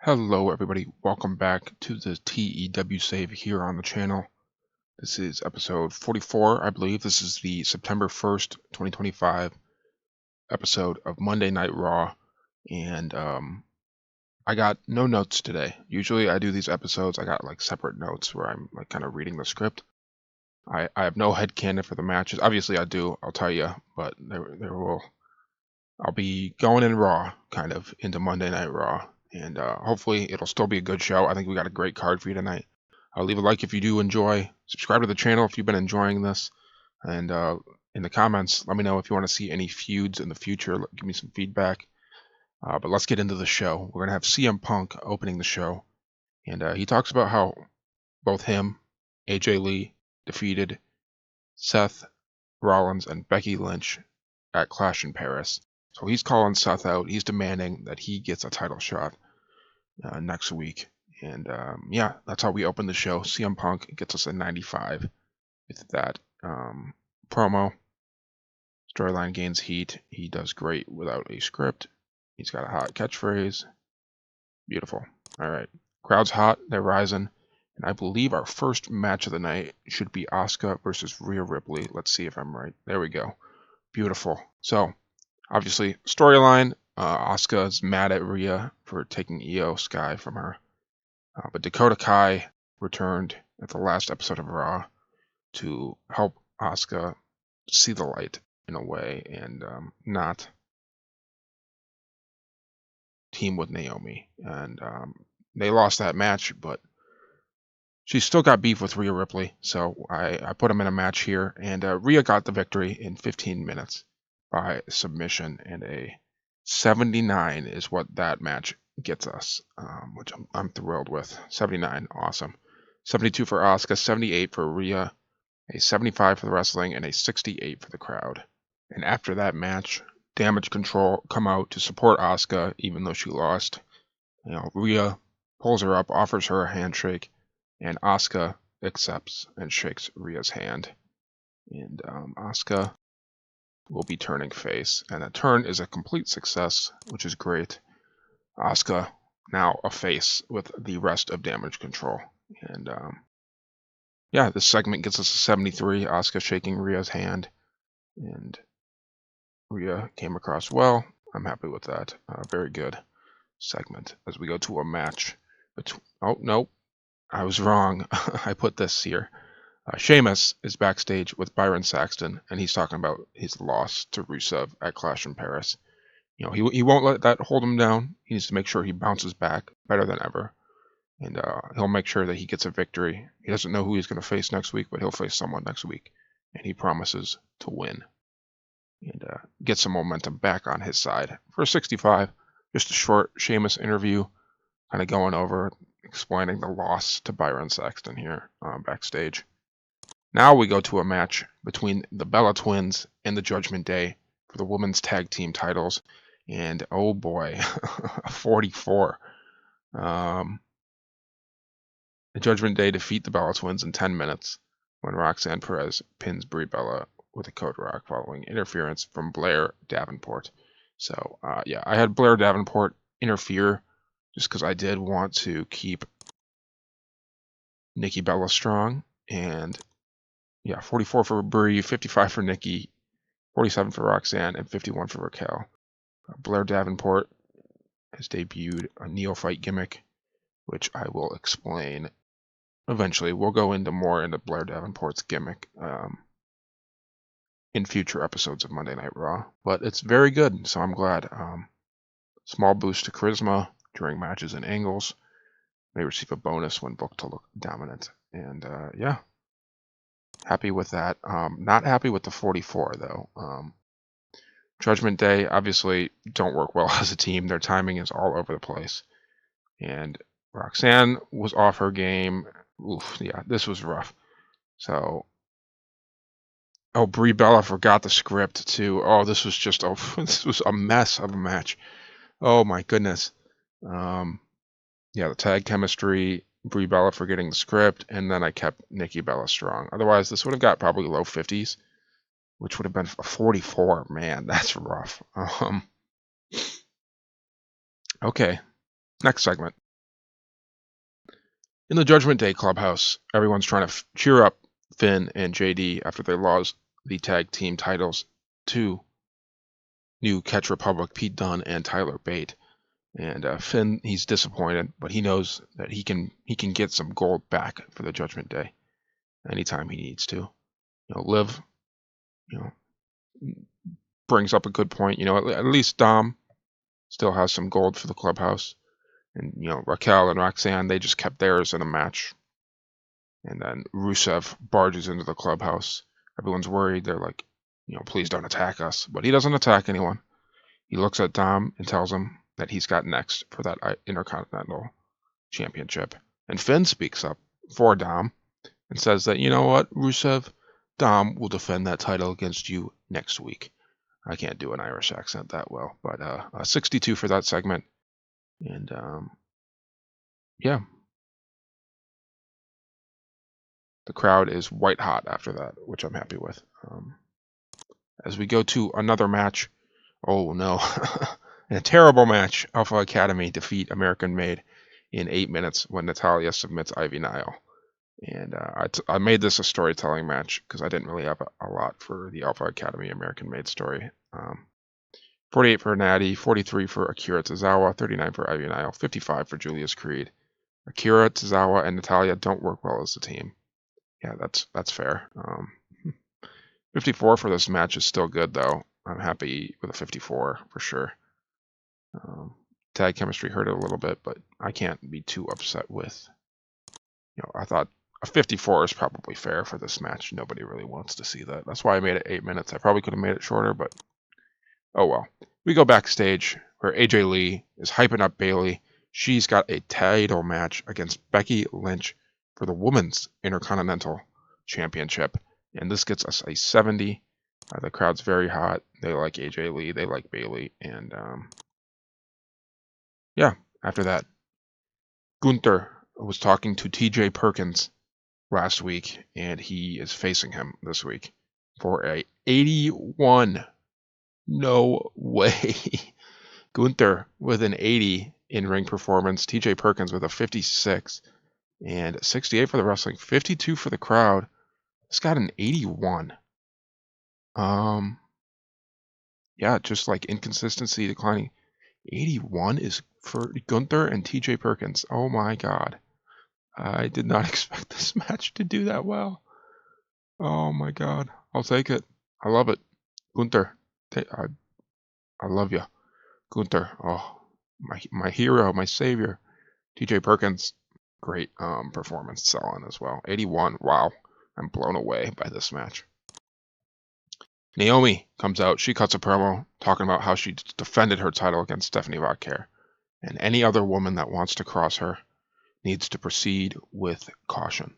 Hello everybody, welcome back to the TEW Save here on the channel. This is episode 44, I believe. This is the September 1st, 2025 episode of Monday Night Raw, and I got no notes today. Usually I do these episodes, I got like separate notes where I'm like kind of reading the script. I have no headcanon for the matches. Obviously I do, I'll tell you, but I'll be going in Raw, kind of, into Monday Night Raw. And hopefully it'll still be a good show. I think we got a great card for you tonight. Leave a like if you do enjoy. Subscribe to the channel if you've been enjoying this. And in the comments, let me know if you want to see any feuds in the future. Give me some feedback. But let's get into the show. We're going to have CM Punk opening the show. And he talks about how both him, AJ Lee, defeated Seth Rollins and Becky Lynch at Clash in Paris. So he's calling Seth out. He's demanding that he gets a title shot next week. And yeah, that's how we open the show. CM Punk gets us a 95 with that promo. Storyline gains heat. He does great without a script. He's got a hot catchphrase. Beautiful. All right. Crowd's hot. They're rising. And I believe our first match of the night should be Asuka versus Rhea Ripley. Let's see if I'm right. There we go. Beautiful. So, obviously, storyline. Asuka is mad at Rhea for taking Io Sky from her. But Dakota Kai returned at the last episode of Raw to help Asuka see the light in a way and not team with Naomi. And they lost that match, but she's still got beef with Rhea Ripley. So I put them in a match here. And Rhea got the victory in 15 minutes by submission, and a 79 is what that match gets us, which I'm thrilled with. 79, awesome. 72 for Asuka, 78 for Rhea, a 75 for the wrestling, and a 68 for the crowd. And after that match, Damage Control come out to support Asuka, even though she lost. Rhea pulls her up, offers her a handshake, and Asuka accepts and shakes Rhea's hand. And Asuka will be turning face, and that turn is a complete success, which is great. Asuka now a face with the rest of Damage Control. And yeah, this segment gets us a 73. Asuka shaking Rhea's hand, and Rhea came across well. I'm happy with that. Very good segment. As we go to a match oh no, I was wrong. I put this here. Sheamus is backstage with Byron Saxton, and he's talking about his loss to Rusev at Clash in Paris. He won't let that hold him down. He needs to make sure he bounces back better than ever, and he'll make sure that he gets a victory. He doesn't know who he's going to face next week, but he'll face someone next week, and he promises to win and get some momentum back on his side. For 65, just a short Sheamus interview, kind of going over, explaining the loss to Byron Saxton here backstage. Now we go to a match between the Bella Twins and the Judgment Day for the women's tag team titles. And oh boy, 44. The Judgment Day defeat the Bella Twins in 10 minutes when Roxanne Perez pins Brie Bella with a Code Rock following interference from Blair Davenport. So yeah, I had Blair Davenport interfere just because I did want to keep Nikki Bella strong. And yeah, 44 for Brie, 55 for Nikki, 47 for Roxanne, and 51 for Raquel. Blair Davenport has debuted a neophyte gimmick, which I will explain eventually. We'll go into more into Blair Davenport's gimmick in future episodes of Monday Night Raw. But it's very good, so I'm glad. Small boost to charisma during matches and angles. May receive a bonus when booked to look dominant. And yeah. Happy with that. Not happy with the 44, though. Judgment Day, obviously, don't work well as a team. Their timing is all over the place. And Roxanne was off her game. Oof, yeah, this was rough. So, Brie Bella forgot the script, too. Oh, this was a mess of a match. Oh, my goodness. Yeah, the tag chemistry, Brie Bella forgetting the script, and then I kept Nikki Bella strong. Otherwise, this would have got probably low 50s, which would have been a 44. Man, that's rough. Okay, next segment. In the Judgment Day clubhouse, everyone's trying to cheer up Finn and JD after they lost the tag team titles to new Catch Republic Pete Dunne and Tyler Bate. And Finn, he's disappointed, but he knows that he can get some gold back for the Judgment Day anytime he needs to. Liv, brings up a good point. At least Dom still has some gold for the clubhouse. And, Raquel and Roxanne, they just kept theirs in a match. And then Rusev barges into the clubhouse. Everyone's worried. They're like, please don't attack us. But he doesn't attack anyone. He looks at Dom and tells him that he's got next for that Intercontinental Championship. And Finn speaks up for Dom and says that, you know what, Rusev, Dom will defend that title against you next week. I can't do an Irish accent that well, but 62 for that segment. And yeah. The crowd is white hot after that, which I'm happy with. As we go to another match, oh no, in a terrible match, Alpha Academy defeat American Made in 8 minutes when Natalya submits Ivy Nile. And I made this a storytelling match because I didn't really have a lot for the Alpha Academy American Made story. 48 for Natty, 43 for Akira Tozawa, 39 for Ivy Nile, 55 for Julius Creed. Akira, Tozawa, and Natalya don't work well as a team. Yeah, that's fair. 54 for this match is still good, though. I'm happy with a 54 for sure. Tag chemistry hurt it a little bit, but I can't be too upset with. I thought a 54 is probably fair for this match. Nobody really wants to see that. That's why I made it 8 minutes. I probably could have made it shorter, but oh well. We go backstage where AJ Lee is hyping up Bayley. She's got a title match against Becky Lynch for the Women's Intercontinental Championship. And this gets us a 70. The crowd's very hot. They like AJ Lee. They like Bayley. And yeah, after that, Gunther was talking to TJ Perkins last week, and he is facing him this week for a 81. No way. Gunther with an 80 in-ring performance. TJ Perkins with a 56. And 68 for the wrestling. 52 for the crowd. It's got an 81. Yeah, just like inconsistency declining. 81 is for Gunther and TJ Perkins. Oh my god. I did not expect this match to do that well. Oh my god. I'll take it. I love it. Gunther. I love you. Gunther. Oh, my hero, my savior. TJ Perkins. Great performance selling as well. 81. Wow. I'm blown away by this match. Naomi comes out. She cuts a promo talking about how she defended her title against Stephanie Vauquer. And any other woman that wants to cross her needs to proceed with caution.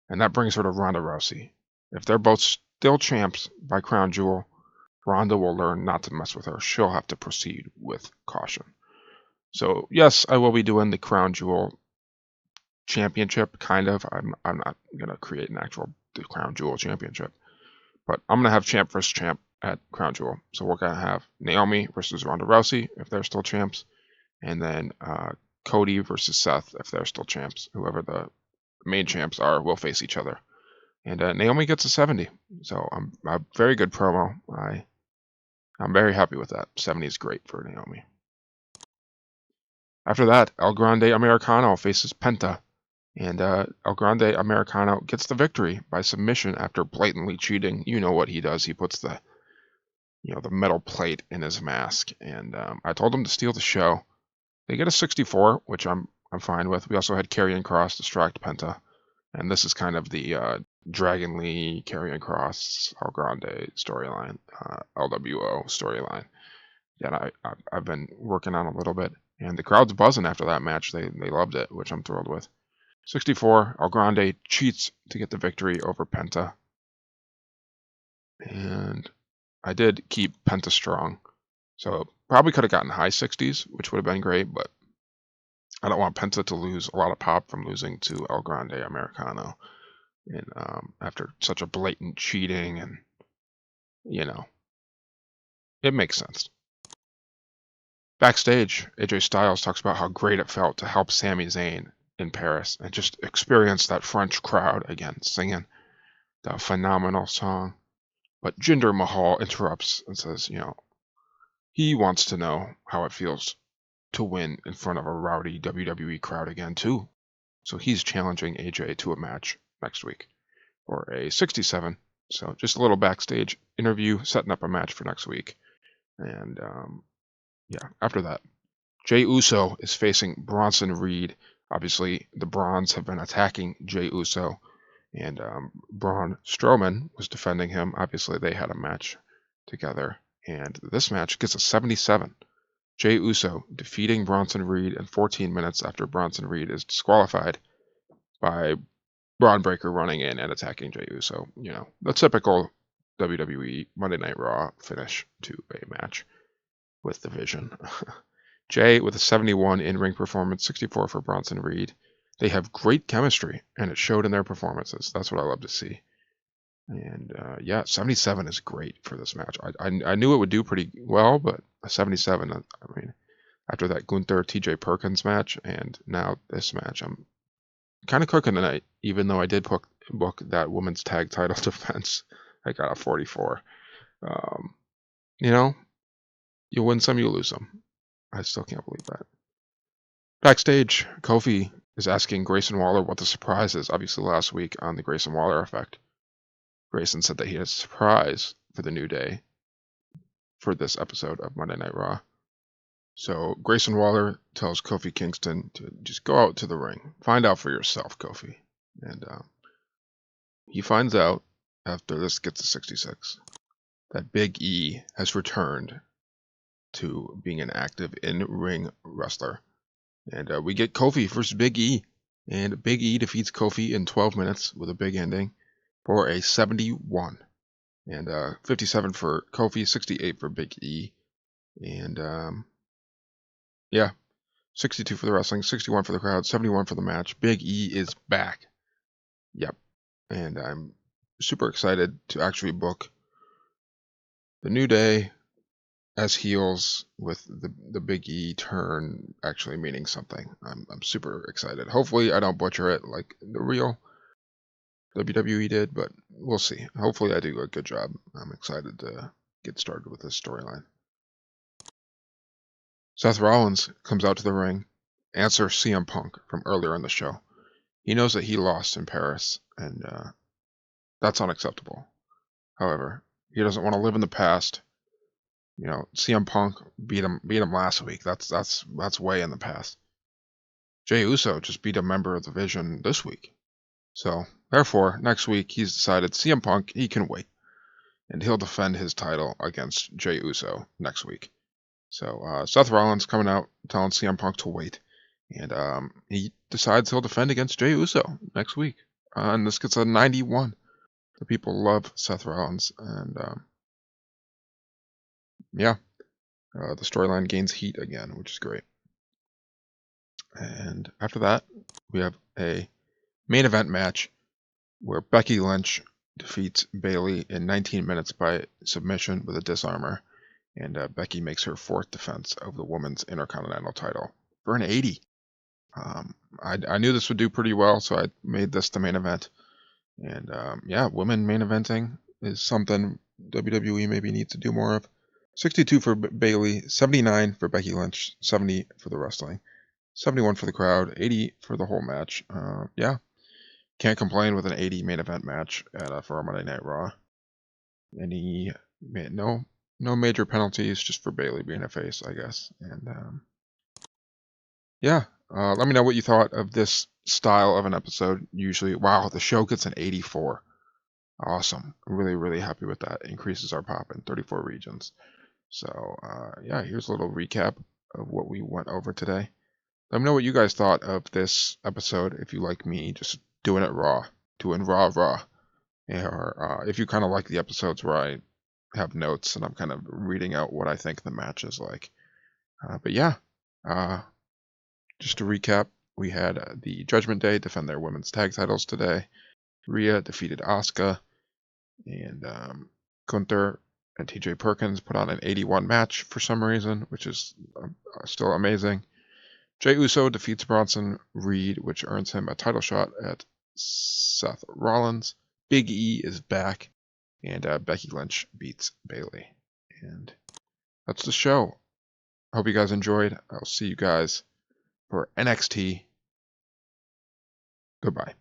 And that brings her to Ronda Rousey. If they're both still champs by Crown Jewel, Ronda will learn not to mess with her. She'll have to proceed with caution. So, yes, I will be doing the Crown Jewel Championship, kind of. I'm not going to create an actual Crown Jewel Championship. But I'm going to have champ versus champ at Crown Jewel. So we're going to have Naomi versus Ronda Rousey if they're still champs. And then Cody versus Seth if they're still champs. Whoever the main champs are will face each other. And Naomi gets a 70. So a very good promo. I'm very happy with that. 70 is great for Naomi. After that, El Grande Americano faces Penta. And El Grande Americano gets the victory by submission after blatantly cheating. You know what he does. He puts the metal plate in his mask. And I told him to steal the show. They get a 64, which I'm fine with. We also had Karrion Kross distract Penta. And this is kind of the Dragon Lee, Karrion Kross, El Grande storyline, LWO storyline that I've been working on a little bit. And the crowd's buzzing after that match. They loved it, which I'm thrilled with. 64, El Grande cheats to get the victory over Penta. And I did keep Penta strong. So probably could have gotten high 60s, which would have been great, but I don't want Penta to lose a lot of pop from losing to El Grande Americano. And after such a blatant cheating, and it makes sense. Backstage, AJ Styles talks about how great it felt to help Sami Zayn in Paris and just experience that French crowd again singing the phenomenal song. But Jinder Mahal interrupts and says, he wants to know how it feels to win in front of a rowdy WWE crowd again, too. So he's challenging AJ to a match next week for a 67. So just a little backstage interview, setting up a match for next week. And after that, Jey Uso is facing Bronson Reed. Obviously, the Bronze have been attacking Jey Uso, and Braun Strowman was defending him. Obviously, they had a match together, and this match gets a 77. Jey Uso defeating Bronson Reed in 14 minutes after Bronson Reed is disqualified by Braun Breaker running in and attacking Jey Uso. The typical WWE Monday Night Raw finish to a match with the Vision. Jey with a 71 in-ring performance, 64 for Bronson Reed. They have great chemistry, and it showed in their performances. That's what I love to see. And 77 is great for this match. I knew it would do pretty well, but a 77, I mean, after that Gunther TJ Perkins match, and now this match, I'm kind of cooking tonight, even though I did book that women's tag title defense. I got a 44. You win some, you lose some. I still can't believe that. Backstage, Kofi is asking Grayson Waller what the surprise is. Obviously, last week on the Grayson Waller effect, Grayson said that he had a surprise for the New Day for this episode of Monday Night Raw. So Grayson Waller tells Kofi Kingston to just go out to the ring. Find out for yourself, Kofi. And he finds out, after this gets a 66, that Big E has returned to being an active in-ring wrestler. And we get Kofi versus Big E. And Big E defeats Kofi in 12 minutes with a big ending for a 71. And 57 for Kofi, 68 for Big E. And 62 for the wrestling, 61 for the crowd, 71 for the match. Big E is back. Yep. And I'm super excited to actually book the New Day as heels with the Big E turn actually meaning something. I'm super excited. Hopefully I don't butcher it like the real WWE did, but we'll see. Hopefully I do a good job. I'm excited to get started with this storyline. Seth Rollins comes out to the ring, answers CM Punk from earlier in the show. He knows that he lost in Paris, and that's unacceptable. However, he doesn't want to live in the past. CM Punk beat him last week. That's way in the past. Jey Uso just beat a member of the Vision this week. So, therefore, next week he's decided CM Punk, he can wait. And he'll defend his title against Jey Uso next week. So, Seth Rollins coming out telling CM Punk to wait. And he decides he'll defend against Jey Uso next week. And this gets a 91. The people love Seth Rollins. And the storyline gains heat again, which is great. And after that, we have a main event match where Becky Lynch defeats Bayley in 19 minutes by submission with a disarmor. And Becky makes her fourth defense of the Women's Intercontinental title for an 80. I knew this would do pretty well, so I made this the main event. And women main eventing is something WWE maybe needs to do more of. 62 for Bayley, 79 for Becky Lynch, 70 for the wrestling, 71 for the crowd, 80 for the whole match. Can't complain with an 80 main event match for a Monday Night Raw. No major penalties, just for Bayley being a face, I guess. And let me know what you thought of this style of an episode. Usually, wow, the show gets an 84. Awesome. I'm really, really happy with that. Increases our pop in 34 regions. So, here's a little recap of what we went over today. Let me know what you guys thought of this episode. If you like me, just doing it raw, doing raw. Or if you kind of like the episodes where I have notes and I'm kind of reading out what I think the match is like. Just to recap, we had the Judgment Day defend their women's tag titles today. Rhea defeated Asuka, and Gunther and TJ Perkins put on an 81 match for some reason, which is still amazing. Jey Uso defeats Bronson Reed, which earns him a title shot at Seth Rollins. Big E is back, and Becky Lynch beats Bayley. And that's the show. I hope you guys enjoyed. I'll see you guys for NXT. Goodbye.